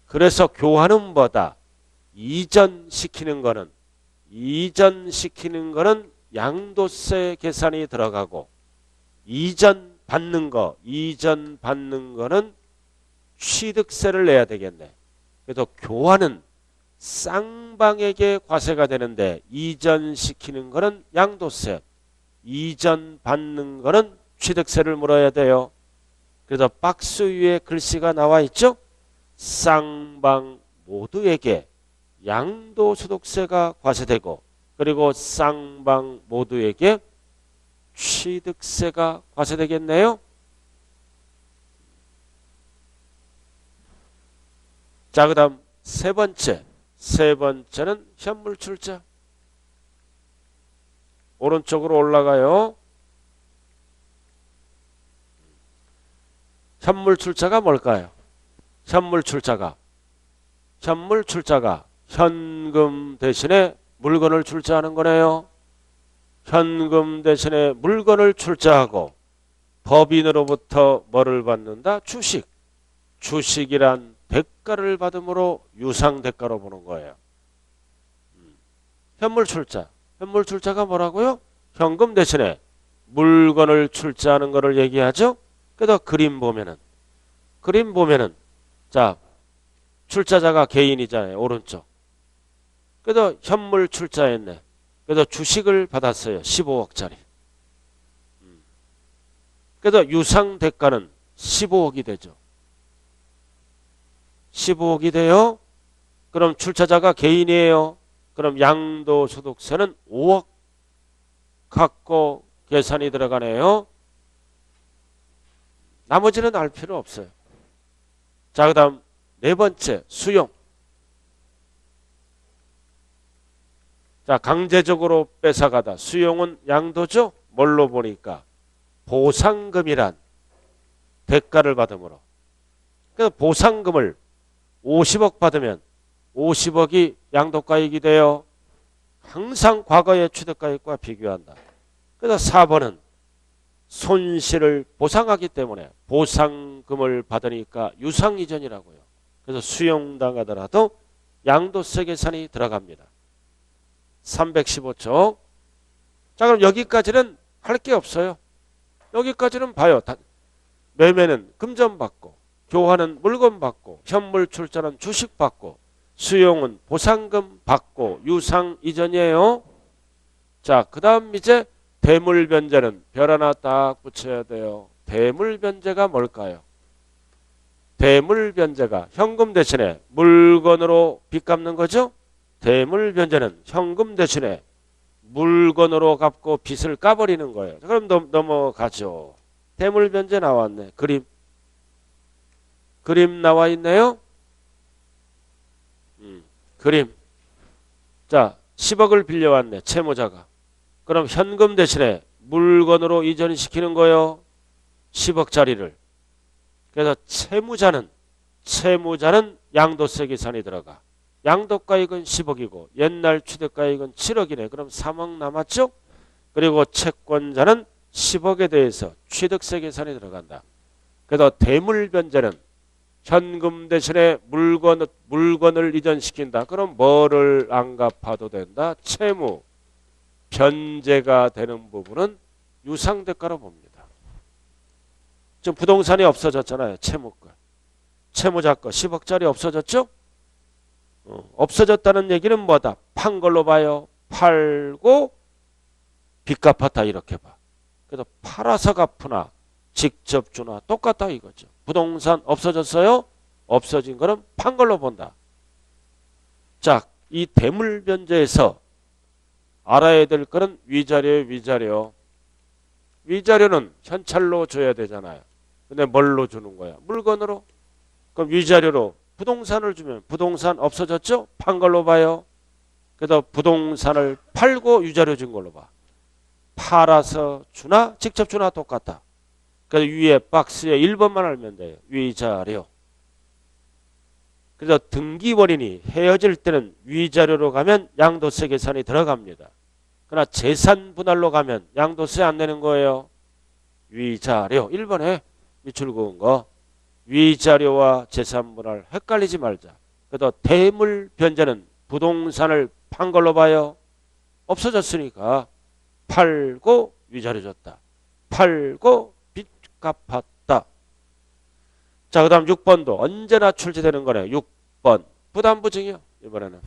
그래서 교환은 뭐다? 이전시키는 거는 양도세 계산이 들어가고, 이전 받는 거는 취득세를 내야 되겠네. 그래서 교환은 쌍방에게 과세가 되는데, 이전시키는 거는 양도세, 이전 받는 거는 취득세를 물어야 돼요. 그래서 박스 위에 글씨가 나와 있죠. 쌍방 모두에게 양도소득세가 과세되고, 그리고 쌍방 모두에게 취득세가 과세되겠네요. 자, 그 다음 세 번째는 현물출자. 오른쪽으로 올라가요. 현물출자가 뭘까요? 현물출자가 현금 대신에 물건을 출자하는 거네요. 현금 대신에 물건을 출자하고 법인으로부터 뭐를 받는다? 주식. 주식이란 대가를 받음으로 유상 대가로 보는 거예요. 현물 출자. 현물 출자가 뭐라고요? 현금 대신에 물건을 출자하는 것을 얘기하죠. 그래서 그림 보면은 자, 출자자가 개인이잖아요. 오른쪽. 그래서 현물 출자했네. 그래서 주식을 받았어요. 15억짜리. 그래서 유상 대가는 15억이 되죠. 15억이 돼요. 그럼 출자자가 개인이에요. 그럼 양도소득세는 5억 갖고 계산이 들어가네요. 나머지는 알 필요 없어요. 자, 그 다음 네 번째 수용. 자, 강제적으로 뺏어가다. 수용은 양도죠. 뭘로 보니까 보상금이란 대가를 받음으로. 그래서 보상금을 50억 받으면 50억이 양도가액이 돼요. 항상 과거의 취득가액과 비교한다. 그래서 4번은 손실을 보상하기 때문에 보상금을 받으니까 유상이전이라고요. 그래서 수용당하더라도 양도세 계산이 들어갑니다. 315쪽. 자, 그럼 여기까지는 할 게 없어요. 여기까지는 봐요. 매매는 금전 받고, 교환은 물건 받고, 현물 출자는 주식 받고, 수용은 보상금 받고, 유상 이전이에요. 자, 그 다음 이제 대물 변제는 별 하나 딱 붙여야 돼요. 대물 변제가 뭘까요? 대물 변제가 현금 대신에 물건으로 빚 갚는 거죠. 대물 변제는 현금 대신에 물건으로 갚고 빚을 까버리는 거예요. 그럼 넘어가죠. 대물 변제 나왔네. 그림 나와 있네요. 그림. 자, 10억을 빌려왔네. 채무자가. 그럼 현금 대신에 물건으로 이전시키는 거예요. 10억짜리를. 그래서 채무자는 양도세 계산이 들어가. 양도가액은 10억이고 옛날 취득가액은 7억이네. 그럼 3억 남았죠? 그리고 채권자는 10억에 대해서 취득세 계산이 들어간다. 그래서 대물변제는 현금 대신에 물건을 이전시킨다. 그럼 뭐를 안 갚아도 된다? 채무. 변제가 되는 부분은 유상대가로 봅니다. 지금 부동산이 없어졌잖아요. 채무가. 채무자 거 10억짜리 없어졌죠? 없어졌다는 얘기는 뭐다? 판 걸로 봐요. 팔고 빚 갚았다 이렇게 봐. 그래서 팔아서 갚으나 직접 주나 똑같다 이거죠. 부동산 없어졌어요? 없어진 거는 판 걸로 본다. 자, 이 대물변제에서 알아야 될 거는 위자료예요. 위자료는 현찰로 줘야 되잖아요. 근데 뭘로 주는 거야? 물건으로. 그럼 위자료로 부동산을 주면 부동산 없어졌죠? 판 걸로 봐요. 그래서 부동산을 팔고 위자료 준 걸로 봐. 팔아서 주나 직접 주나 똑같다. 그래서 위에 박스에 1번만 알면 돼요. 위자료. 그래서 등기원인이 헤어질 때는 위자료로 가면 양도세 계산이 들어갑니다. 그러나 재산 분할로 가면 양도세 안 내는 거예요. 위자료. 1번에 밑줄 그은 거. 위자료와 재산 분할 헷갈리지 말자. 그래서 대물 변제는 부동산을 판 걸로 봐요. 없어졌으니까 팔고 위자료 줬다. 팔고 빚 갚았다. 자, 그 다음 6번도 언제나 출제되는 거네. 6번 부담부 증여. 이번에는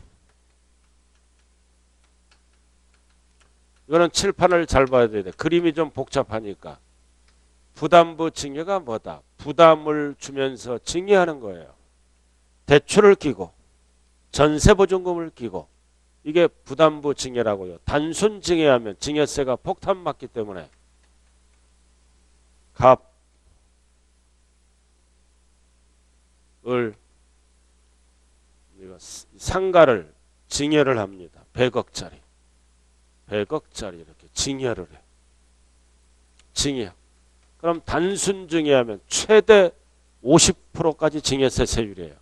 이거는 칠판을 잘 봐야 돼. 그림이 좀 복잡하니까. 부담부 증여가 뭐다? 부담을 주면서 증여하는 거예요. 대출을 끼고 전세보증금을 끼고 이게 부담부 증여라고요. 단순 증여하면 증여세가 폭탄 맞기 때문에 상가를 증여를 합니다. 100억짜리 이렇게 증여를 해. 증여. 그럼 단순 증여하면 최대 50%까지 증여세 세율이에요.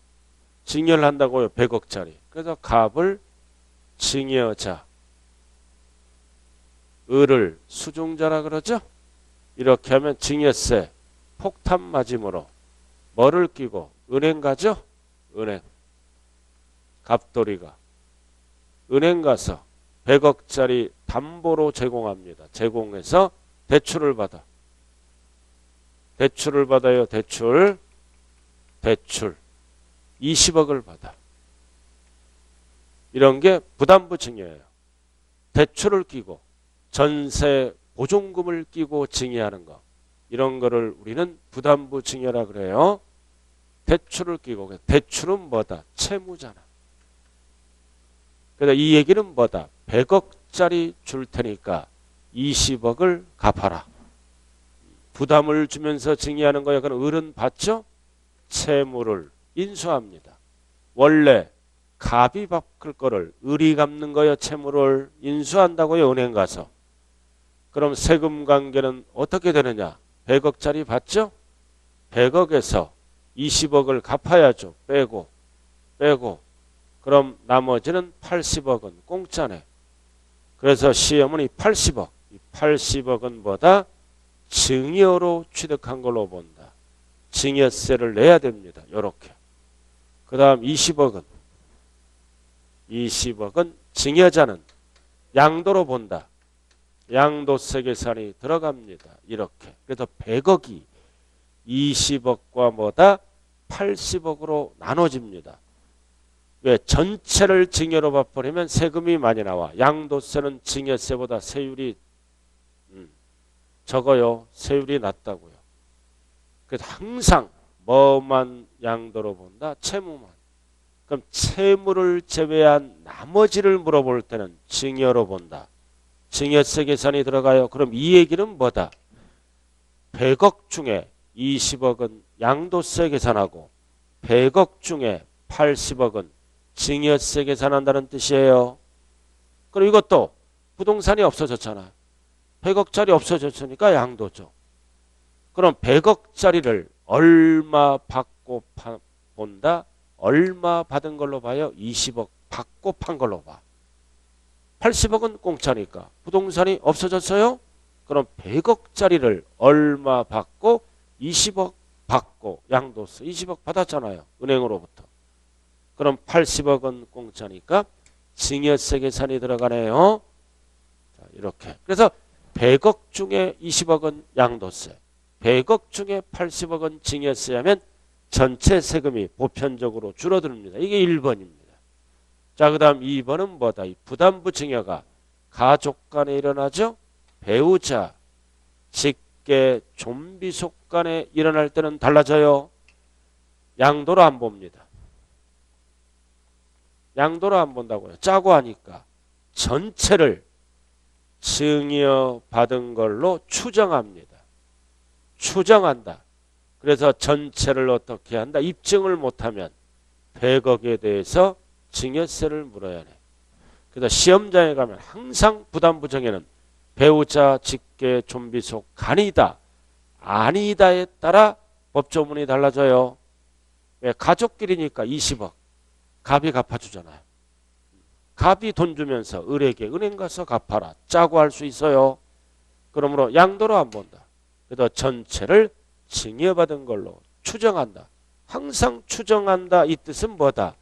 증여를 한다고요. 100억짜리. 그래서 갑을 증여자. 을을 수중자라 그러죠. 이렇게 하면 증여세 폭탄 맞음으로 뭐를 끼고 은행 가죠. 은행. 갑돌이가 은행 가서 100억짜리 담보로 제공합니다. 제공해서 대출을 받아. 대출을 받아요. 대출 20억을 받아. 이런 게 부담부 증여예요. 대출을 끼고 전세 보증금을 끼고 증여하는 거. 이런 거를 우리는 부담부 증여라 그래요. 대출을 끼고. 대출은 뭐다? 채무잖아. 그래서 이 얘기는 뭐다? 100억짜리 줄 테니까 20억을 갚아라. 부담을 주면서 증여하는 거야. 그럼 을은 받죠? 채무를 인수합니다. 원래 갑이 갚을 거를 을이 갚는 거예요. 채무를 인수한다고요. 은행 가서. 그럼 세금 관계는 어떻게 되느냐? 100억짜리 받죠? 100억에서 20억을 갚아야죠. 빼고. 그럼 나머지는 80억은 공짜네. 그래서 시험은 이 80억. 이 80억은 뭐다? 증여로 취득한 걸로 본다. 증여세를 내야 됩니다. 요렇게. 그 다음 20억은 증여자는 양도로 본다. 양도세 계산이 들어갑니다. 이렇게. 그래서 100억이 20억과 뭐다? 80억으로 나눠집니다. 왜? 전체를 증여로 받버리면 세금이 많이 나와. 양도세는 증여세보다 세율이 적어요. 세율이 낮다고요. 그래서 항상 뭐만 양도로 본다? 채무만. 그럼 채무를 제외한 나머지를 물어볼 때는 증여로 본다. 증여세 계산이 들어가요. 그럼 이 얘기는 뭐다? 100억 중에 20억은 양도세 계산하고 100억 중에 80억은 증여세 계산한다는 뜻이에요. 그리고 이것도 부동산이 없어졌잖아. 100억짜리 없어졌으니까 양도죠. 그럼 100억짜리를 얼마 받고 본다? 얼마 받은 걸로 봐요? 20억 받고 판 걸로 봐. 80억은 공짜니까 부동산이 없어졌어요? 그럼 100억짜리를 얼마 받고 20억 받고 양도세 20억 받았잖아요. 은행으로부터. 그럼 80억은 공짜니까 증여세 계산이 들어가네요. 자, 이렇게. 그래서 100억 중에 20억은 양도세, 100억 중에 80억은 증여세 하면 전체 세금이 보편적으로 줄어듭니다. 이게 1번입니다. 자, 그 다음 2번은 뭐다? 이 부담부 증여가 가족 간에 일어나죠? 배우자, 직계, 좀비속 간에 일어날 때는 달라져요. 양도로 안 봅니다. 양도로 안 본다고요. 짜고 하니까 전체를 증여받은 걸로 추정합니다. 추정한다. 그래서 전체를 어떻게 한다? 입증을 못하면 100억에 대해서 증여세를 물어야 해. 그래서 시험장에 가면 항상 부담부 정에는 배우자, 직계, 좀비속, 간이다, 아니다에 따라 법조문이 달라져요. 왜? 가족끼리니까 20억. 갑이 갚아주잖아요. 갑이 돈 주면서 을에게 은행 가서 갚아라. 짜고 할 수 있어요. 그러므로 양도로 안 본다. 그래서 전체를 증여받은 걸로 추정한다. 항상 추정한다. 이 뜻은 뭐다?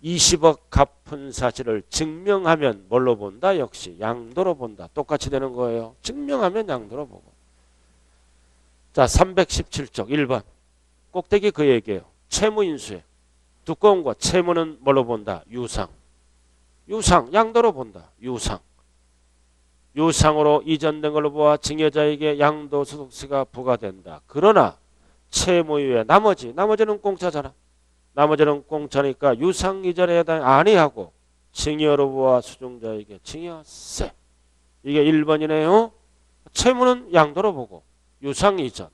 20억 갚은 사실을 증명하면 뭘로 본다? 역시 양도로 본다. 똑같이 되는 거예요. 증명하면 양도로 보고. 자, 317쪽 1번. 꼭대기 그 얘기예요. 채무인수에 두꺼운 거. 채무는 뭘로 본다? 유상. 유상. 양도로 본다. 유상. 유상으로 이전된 걸로 보아 증여자에게 양도소득세가 부과된다. 그러나 채무 이외에 나머지는 공짜잖아. 나머지는 공짜니까 유상 이전에 해당 아니하고 증여로 보아 수중자에게 증여세. 이게 1번이네요. 채무는 양도로 보고 유상 이전.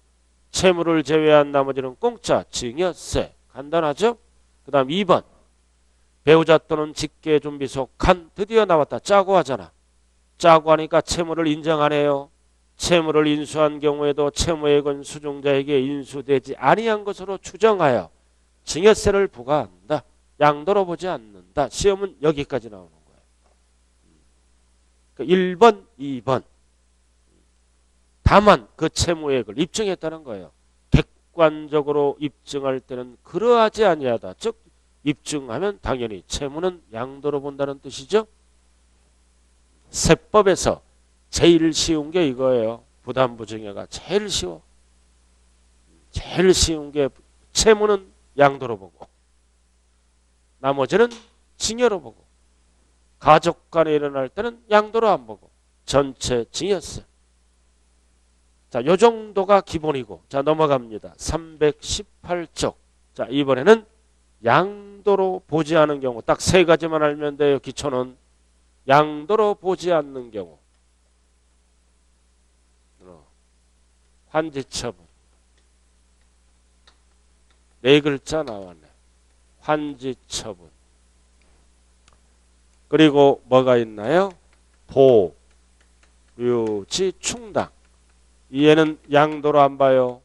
채무를 제외한 나머지는 공짜 증여세. 간단하죠? 그 다음 2번. 배우자 또는 직계 좀비속 간. 드디어 나왔다. 짜고 하잖아. 짜고 하니까 채무를 인정하네요. 채무를 인수한 경우에도 채무액은 수중자에게 인수되지 아니한 것으로 추정하여 증여세를 부과한다. 양도로 보지 않는다. 시험은 여기까지 나오는 거예요. 1번, 2번. 다만 그 채무액을 입증했다는 거예요. 객관적으로 입증할 때는 그러하지 아니하다. 즉 입증하면 당연히 채무는 양도로 본다는 뜻이죠. 세법에서 제일 쉬운 게 이거예요. 부담부증여가 제일 쉬워. 제일 쉬운 게 채무는 양도로 보고 나머지는 징여로 보고 가족 간에 일어날 때는 양도로 안 보고 전체 징여세. 자, 요 정도가 기본이고 자 넘어갑니다. 318쪽. 자, 이번에는 양도로 보지 않은 경우 딱 세 가지만 알면 돼요. 기초는 양도로 보지 않는 경우 환지처분 네 글자 나왔네. 환지처분 그리고 뭐가 있나요? 보류지 충당 이해는 양도로 안 봐요.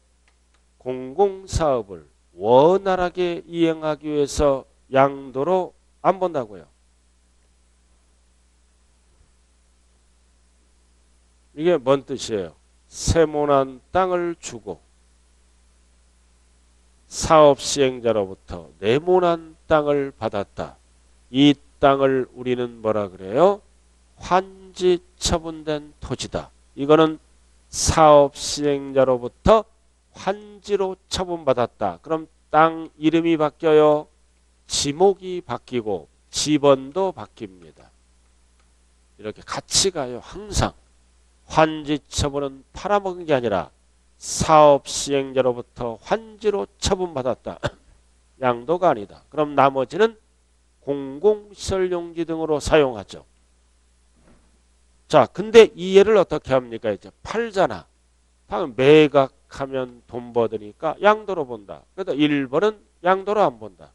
공공사업을 원활하게 이행하기 위해서 양도로 안 본다고요. 이게 뭔 뜻이에요? 세모난 땅을 주고 사업 시행자로부터 네모난 땅을 받았다. 이 땅을 우리는 뭐라 그래요? 환지 처분된 토지다. 이거는 사업 시행자로부터 환지로 처분받았다. 그럼 땅 이름이 바뀌어요. 지목이 바뀌고 지번도 바뀝니다. 이렇게 같이 가요. 항상. 환지 처분은 팔아먹은 게 아니라 사업 시행자로부터 환지로 처분받았다. 양도가 아니다. 그럼 나머지는 공공시설 용지 등으로 사용하죠. 자, 근데 이 예를 어떻게 합니까? 이제 팔잖아. 방금 매각하면 돈 받으니까 양도로 본다. 그래도 1번은 양도로 안 본다.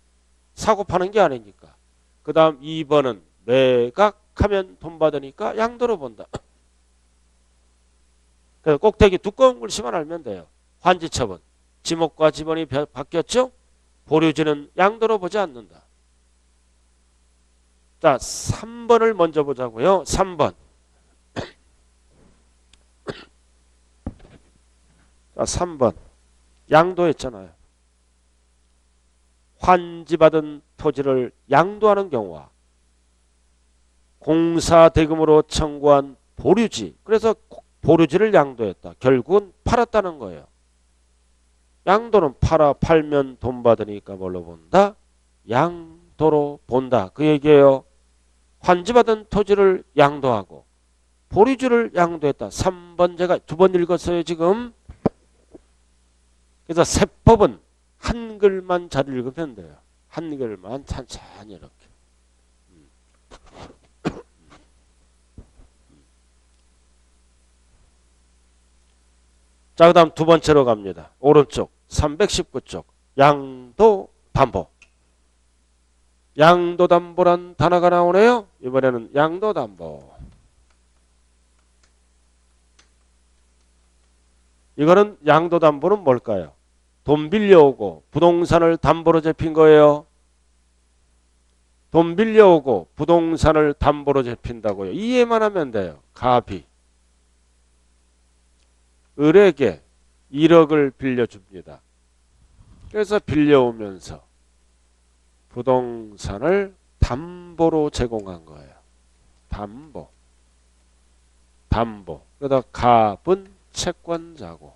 사고 파는 게 아니니까. 그 다음 2번은 매각하면 돈 받으니까 양도로 본다. 그래서 꼭대기 두꺼운 글씨만 알면 돼요. 환지처분. 지목과 지번이 바뀌었죠? 보류지는 양도로 보지 않는다. 자, 3번을 먼저 보자고요. 3번. 자, 3번. 양도했잖아요. 환지받은 토지를 양도하는 경우와 공사대금으로 청구한 보류지. 그래서 보류지를 양도했다. 결국은 팔았다는 거예요. 양도는 팔면 돈 받으니까 뭘로 본다? 양도로 본다. 그 얘기예요. 환지받은 토지를 양도하고 보류지를 양도했다. 3번 제가 두 번 읽었어요. 지금. 그래서 세법은 한글만 잘 읽으면 돼요. 한글만 천천히 이렇게. 자, 그 다음 두 번째로 갑니다. 오른쪽 319쪽 양도담보. 양도담보란 단어가 나오네요. 이번에는 양도담보. 이거는 양도담보는 뭘까요? 돈 빌려오고 부동산을 담보로 잡힌 거예요. 돈 빌려오고 부동산을 담보로 잡힌다고요. 이해만 하면 돼요. 갑이 을에게 1억을 빌려줍니다. 그래서 빌려오면서 부동산을 담보로 제공한 거예요. 담보. 그러다 갑은 채권자고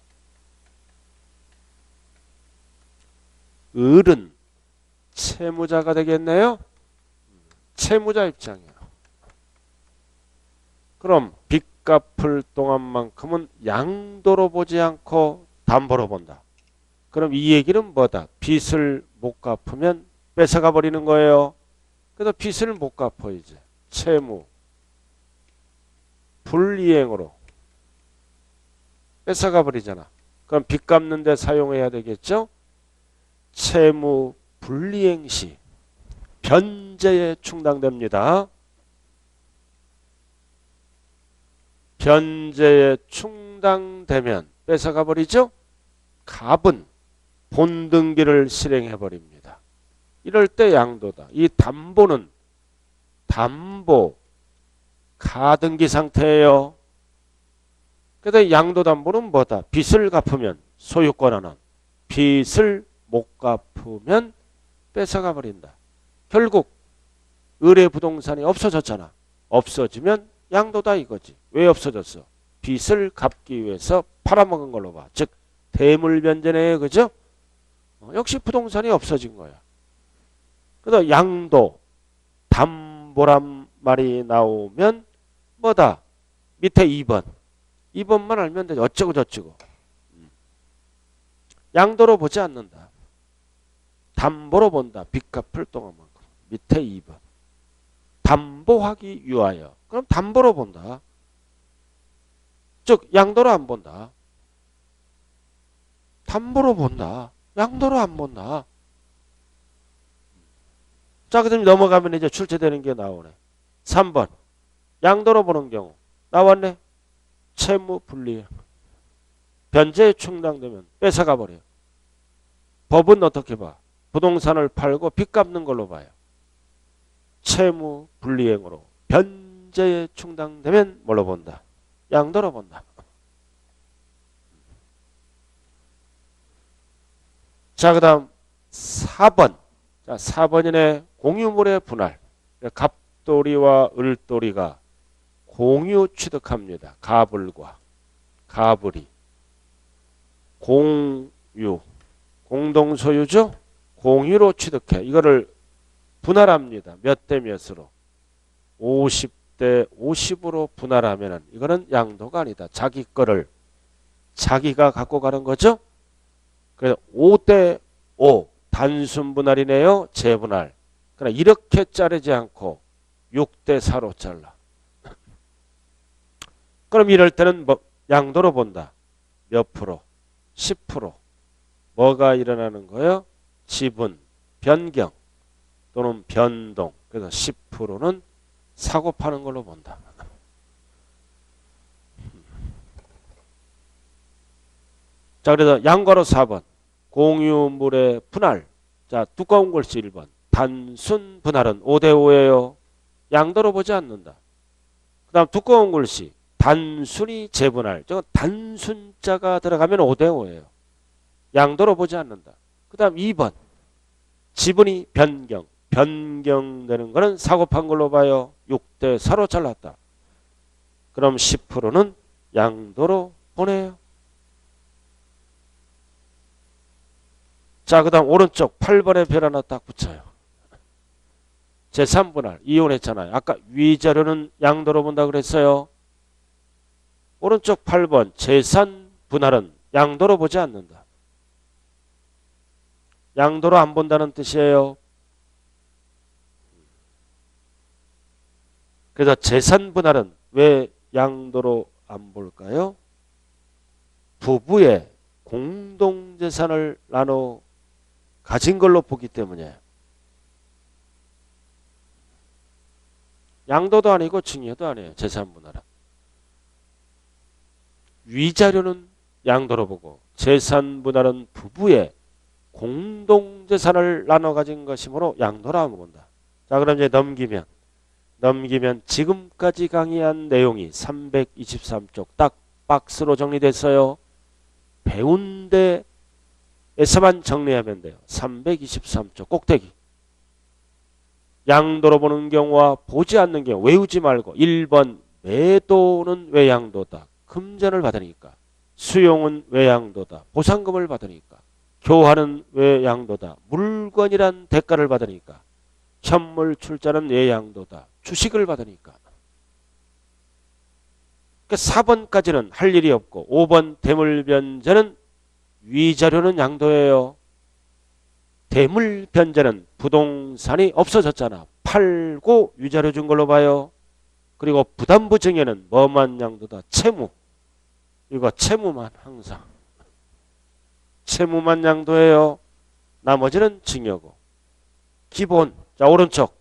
을은 채무자가 되겠네요. 채무자 입장이에요. 그럼 빚 갚을 동안만큼은 양도로 보지 않고 담보로 본다. 그럼 이 얘기는 뭐다? 빚을 못 갚으면 뺏어가 버리는 거예요. 그래서 빚을 못 갚아 이제. 채무 불이행으로 뺏어가 버리잖아. 그럼 빚 갚는 데 사용해야 되겠죠? 채무 불이행 시 변제에 충당됩니다. 변제에 충당되면 뺏어가 버리죠? 갑은 본등기를 실행해 버립니다. 이럴 때 양도다. 이 담보는 담보 가등기 상태예요. 그래서 양도담보는 뭐다? 빚을 갚으면 소유권자는, 빚을 못 갚으면 뺏어가 버린다. 결국 의뢰부동산이 없어졌잖아. 없어지면 양도다 이거지. 왜 없어졌어? 빚을 갚기 위해서 팔아먹은 걸로 봐. 즉 대물변제네. 그죠? 역시 부동산이 없어진 거야. 그래서 양도, 담보란 말이 나오면 뭐다? 밑에 2번. 2번만 알면 되지. 어쩌고 저쩌고. 양도로 보지 않는다. 담보로 본다. 빚 갚을 동안만큼. 밑에 2번. 담보하기 위하여. 그럼 담보로 본다. 즉 양도로 안 본다. 담보로 본다. 양도로 안 본다. 자, 그럼 넘어가면 이제 출제되는 게 나오네. 3번. 양도로 보는 경우. 나왔네. 채무 분리행. 변제에 충당되면 뺏어가 버려요. 법은 어떻게 봐? 부동산을 팔고 빚 갚는 걸로 봐요. 채무 분리행으로 변제에 충당되면 뭘로 본다? 양도로 본다. 자, 그 다음 4번. 자, 4번이네. 공유물의 분할. 갑돌이와 을돌이가 공유 취득합니다. 갑을과 갑을이. 공유. 공동소유죠? 공유로 취득해. 이거를 분할합니다. 몇 대 몇으로? 50대 50으로 분할하면은 이거는 양도가 아니다. 자기 거를 자기가 갖고 가는 거죠? 그래서 5대 5 단순 분할이네요. 재분할. 그러나 이렇게 자르지 않고 6대 4로 잘라. 그럼 이럴 때는 뭐 양도로 본다. 몇 프로? 10%. 뭐가 일어나는 거예요? 지분, 변경 또는 변동. 그래서 10%는 사고 파는 걸로 본다. 자, 그래서 양과로 4번. 공유물의 분할. 자, 두꺼운 글씨 1번. 단순 분할은 5대 5예요. 양도로 보지 않는다. 그 다음 두꺼운 글씨. 단순히 재분할. 저건 단순자가 들어가면 5대 5예요. 양도로 보지 않는다. 그 다음 2번. 지분이 변경. 변경되는 거는 사고판 걸로 봐요. 6대 4로 잘랐다. 그럼 10%는 양도로 보내요. 자, 그 다음 오른쪽 8번에 별 하나 딱 붙여요. 제3분할. 이혼했잖아요. 아까 위자료는 양도로 본다 그랬어요. 오른쪽 8번 재산분할은 양도로 보지 않는다. 양도로 안 본다는 뜻이에요. 그래서 재산분할은 왜 양도로 안 볼까요? 부부의 공동재산을 나눠 가진 걸로 보기 때문에 양도도 아니고 증여도 아니에요. 재산분할은. 위자료는 양도로 보고 재산분할은 부부의 공동재산을 나눠 가진 것이므로 양도로 안 본다. 자, 그럼 이제 넘기면 지금까지 강의한 내용이 323쪽 딱 박스로 정리됐어요. 배운 데에서만 정리하면 돼요. 323쪽 꼭대기. 양도로 보는 경우와 보지 않는 경우 외우지 말고 1번 매도는 왜 양도다. 금전을 받으니까. 수용은 왜 양도다. 보상금을 받으니까. 교환은 왜 양도다. 물건이란 대가를 받으니까. 현물 출자는 왜 양도다. 주식을 받으니까. 그러니까 4번까지는 할 일이 없고 5번 대물변제는 위자료는 양도예요. 대물변제는 부동산이 없어졌잖아. 팔고 위자료 준 걸로 봐요. 그리고 부담부 증여는 뭐만 양도다. 채무. 이거 채무만 항상. 채무만 양도예요. 나머지는 증여고. 기본. 자, 오른쪽.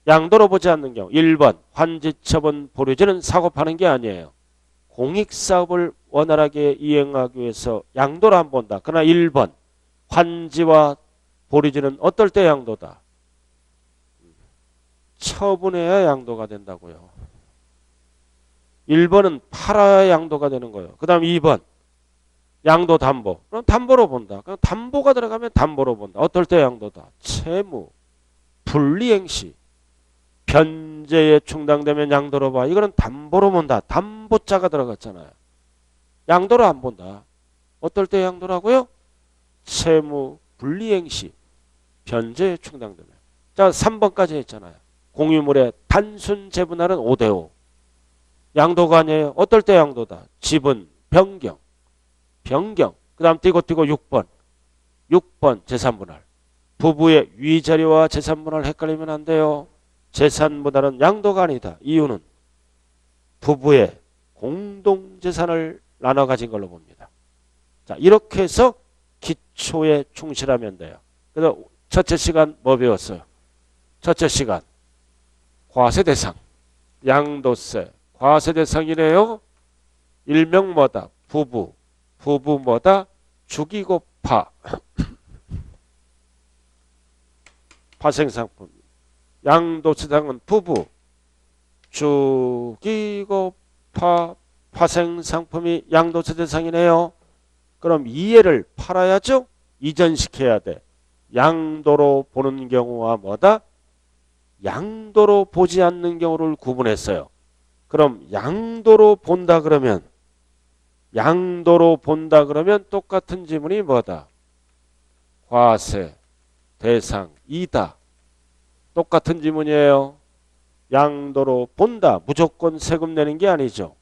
양도로 보지 않는 경우 1번 환지처분 보류제는 사고 파는 게 아니에요. 공익사업을 원활하게 이행하기 위해서 양도로 안 본다. 그러나 1번 환지와 보류제는 어떨 때 양도다. 처분해야 양도가 된다고요. 1번은 팔아야 양도가 되는 거예요. 그 다음 2번 양도 담보. 그럼 담보로 본다. 그럼 담보가 들어가면 담보로 본다. 어떨 때 양도다? 채무, 불이행시, 변제에 충당되면 양도로 봐. 이거는 담보로 본다. 담보자가 들어갔잖아요. 양도로 안 본다. 어떨 때 양도라고요? 채무, 불이행시, 변제에 충당되면. 자, 3번까지 했잖아요. 공유물의 단순 재분할은 5대5. 양도가 아니에요. 어떨 때 양도다? 지분, 변경. 그 다음 띄고 6번. 6번 재산분할. 부부의 위자료와 재산분할 헷갈리면 안 돼요. 재산분할은 양도가 아니다. 이유는 부부의 공동재산을 나눠 가진 걸로 봅니다. 자, 이렇게 해서 기초에 충실하면 돼요. 그래서 첫째 시간 뭐 배웠어요? 첫째 시간 과세대상, 양도세, 과세대상이래요. 일명 뭐다? 부부 뭐다? 죽이고 파. 파생상품. 양도세상은 부부, 죽이고 파, 파생상품이 양도세 대상이네요. 그럼 이해를 팔아야죠? 이전시켜야 돼. 양도로 보는 경우와 뭐다? 양도로 보지 않는 경우를 구분했어요. 그럼 양도로 본다 그러면 똑같은 지문이 뭐다? 과세 대상이다. 똑같은 지문이에요. 양도로 본다. 무조건 세금 내는 게 아니죠.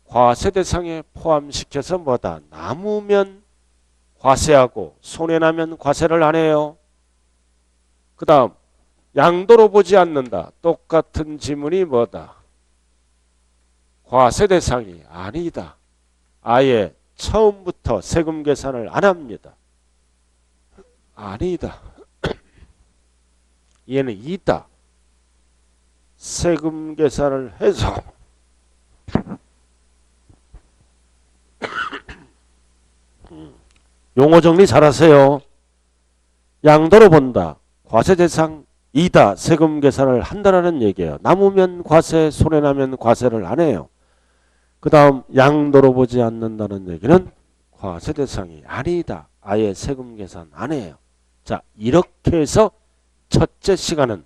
과세 대상에 포함시켜서 뭐다? 남으면 과세하고 손해나면 과세를 안 해요. 그 다음 양도로 보지 않는다. 똑같은 지문이 뭐다? 과세 대상이 아니다. 아예 처음부터 세금 계산을 안 합니다. 아니다. 얘는 있다. 세금 계산을 해서 용어 정리 잘하세요. 양도로 본다. 과세 대상이다. 세금 계산을 한다라는 얘기예요. 남으면 과세, 손해나면 과세를 안 해요. 그 다음 양도로 보지 않는다는 얘기는 과세 대상이 아니다. 아예 세금 계산 안 해요. 자, 이렇게 해서 첫째 시간은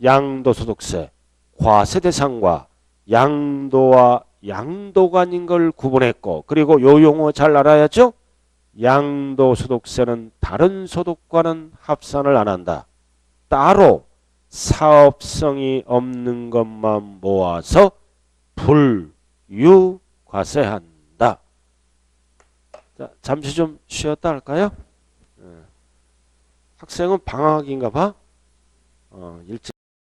양도소득세, 과세 대상과 양도와 양도가 아닌 걸 구분했고, 그리고 요 용어 잘 알아야죠. 양도소득세는 다른 소득과는 합산을 안 한다. 따로 사업성이 없는 것만 모아서 불유과세한다. 자, 잠시 좀 쉬었다 할까요? 학생은 방학인가 봐. 일찍